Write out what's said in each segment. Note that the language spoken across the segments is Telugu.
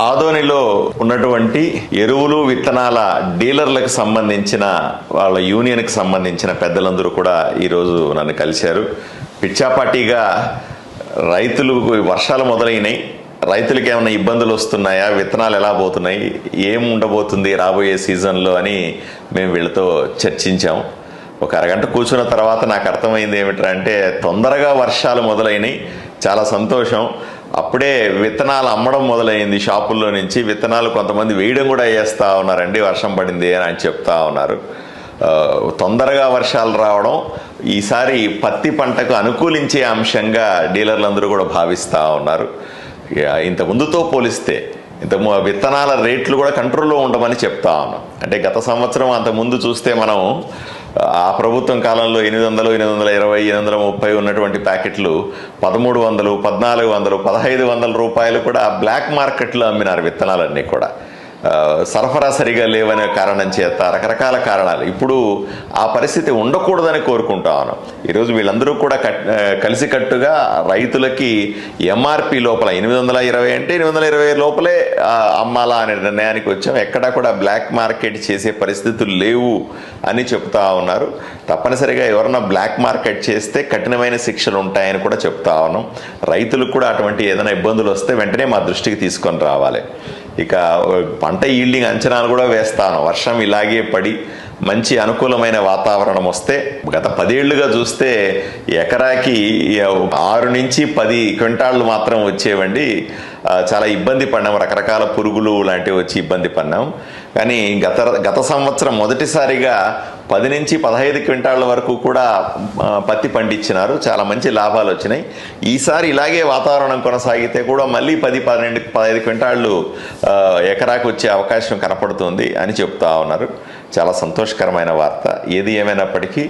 ఆదోనిలో ఉన్నటువంటి ఎరువులు విత్తనాల డీలర్లకు సంబంధించిన వాళ్ళ యూనియన్కి సంబంధించిన పెద్దలందరూ కూడా ఈరోజు నన్ను కలిశారు. పిచ్చాపాటిగా రైతులు వర్షాలు మొదలైనాయి, రైతులకి ఏమైనా ఇబ్బందులు వస్తున్నాయా, విత్తనాలు ఎలా పోతున్నాయి, ఏం ఉండబోతుంది రాబోయే సీజన్లో అని మేము వీళ్ళతో చర్చించాం. ఒక అరగంట కూర్చున్న తర్వాత నాకు అర్థమైంది ఏమిటంటే తొందరగా వర్షాలు మొదలైనవి, చాలా సంతోషం. అప్పుడే విత్తనాలు అమ్మడం మొదలైంది, షాపుల్లో నుంచి విత్తనాలు కొంతమంది వేయడం కూడా చేస్తూ ఉన్నారండి, వర్షం పడింది అని చెప్తా ఉన్నారు. తొందరగా వర్షాలు రావడం ఈసారి పత్తి పంటకు అనుకూలించే అంశంగా డీలర్లందరూ కూడా భావిస్తూ ఉన్నారు. ఇంత ముందుతో పోలిస్తే విత్తనాల రేట్లు కూడా కంట్రోల్లో ఉండమని చెప్తా ఉన్నాం. అంటే గత సంవత్సరం అంత ముందు చూస్తే మనం ఆ ప్రభుత్వం కాలంలో 800, 820, 830 ఉన్నటువంటి ప్యాకెట్లు 1300, 1400, 1500 రూపాయలు కూడా బ్లాక్ మార్కెట్లో అమ్మినారు విత్తనాలన్నీ కూడా. సరఫరా సరిగా లేవనే కారణం చేత రకరకాల కారణాలు. ఇప్పుడు ఆ పరిస్థితి ఉండకూడదని కోరుకుంటా ఉన్నాం. ఈరోజు వీళ్ళందరూ కూడా కలిసికట్టుగా రైతులకి ఎంఆర్పి లోపల 820 అంటే 820 లోపలే అమ్మాలా అనే నిర్ణయానికి వచ్చాం. ఎక్కడా కూడా బ్లాక్ మార్కెట్ చేసే పరిస్థితులు లేవు అని చెప్తా ఉన్నారు. తప్పనిసరిగా ఎవరన్నా బ్లాక్ మార్కెట్ చేస్తే కఠినమైన శిక్షలు ఉంటాయని కూడా చెప్తా ఉన్నాం. రైతులకు కూడా అటువంటి ఏదైనా ఇబ్బందులు వస్తే వెంటనే మా దృష్టికి తీసుకొని రావాలి. ఇక పంట ఈల్డింగ్ అంచనాలు కూడా వేస్తాను. వర్షం ఇలాగే పడి మంచి అనుకూలమైన వాతావరణం వస్తే గత 10 ఏళ్లుగా చూస్తే ఎకరాకి 6 నుంచి 10 క్వింటాళ్ళు మాత్రం వచ్చేవండి. చాలా ఇబ్బంది పడినాం, రకరకాల పురుగులు లాంటివి వచ్చి ఇబ్బంది పడినాం. కానీ గత సంవత్సరం మొదటిసారిగా 10 నుంచి 15 క్వింటాళ్ళ వరకు కూడా పత్తి పండించినారు, చాలా మంచి లాభాలు వచ్చినాయి. ఈసారి ఇలాగే వాతావరణం కొనసాగితే కూడా మళ్ళీ 10, 12, 15 క్వింటాళ్ళు ఎకరాకు వచ్చే అవకాశం కనపడుతుంది అని చెప్తా ఉన్నారు. చాలా సంతోషకరమైన వార్త. ఏది ఏమైనప్పటికీ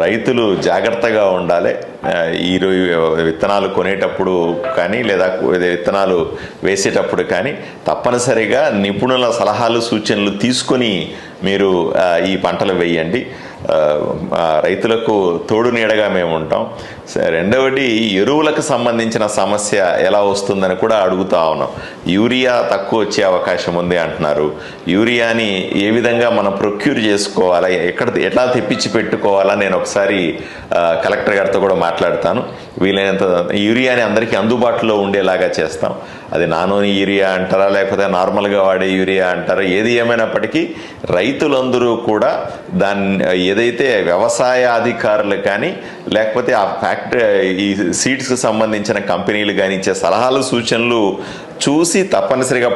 రైతులు జాగ్రత్తగా ఉండాలి. ఈ విత్తనాలు కొనేటప్పుడు కానీ లేదా విత్తనాలు వేసేటప్పుడు కానీ తప్పనిసరిగా నిపుణుల సలహాలు సూచనలు తీసుకొని మీరు ఈ పంటలు వేయండి. రైతులకు తోడు నీడగా మేము ఉంటాం. రెండవది, ఎరువులకు సంబంధించిన సమస్య ఎలా వస్తుందని కూడా అడుగుతా ఉన్నాం. యూరియా తక్కువ వచ్చే అవకాశం ఉంది అంటున్నారు. యూరియాని ఏ విధంగా మనం ప్రొక్యూర్ చేసుకోవాలా, ఎట్లా తెప్పించి పెట్టుకోవాలా నేను ఒకసారి కలెక్టర్ గారితో కూడా మాట్లాడతాను. వీలైనంత యూరియాని అందరికీ అందుబాటులో ఉండేలాగా చేస్తాం. అది నానోని యూరియా అంటారా లేకపోతే నార్మల్గా వాడే యూరియా అంటారా, ఏది ఏమైనప్పటికీ రైతులందరూ కూడా దాన్ని ఏదైతే వ్యవసాయ అధికారులు కానీ లేకపోతే ఆ ఫ్యాక్టరీ ఈ సీడ్స్కి సంబంధించిన కంపెనీలు కానీ ఇచ్చే సలహాలు సూచనలు చూసి తప్పనిసరిగా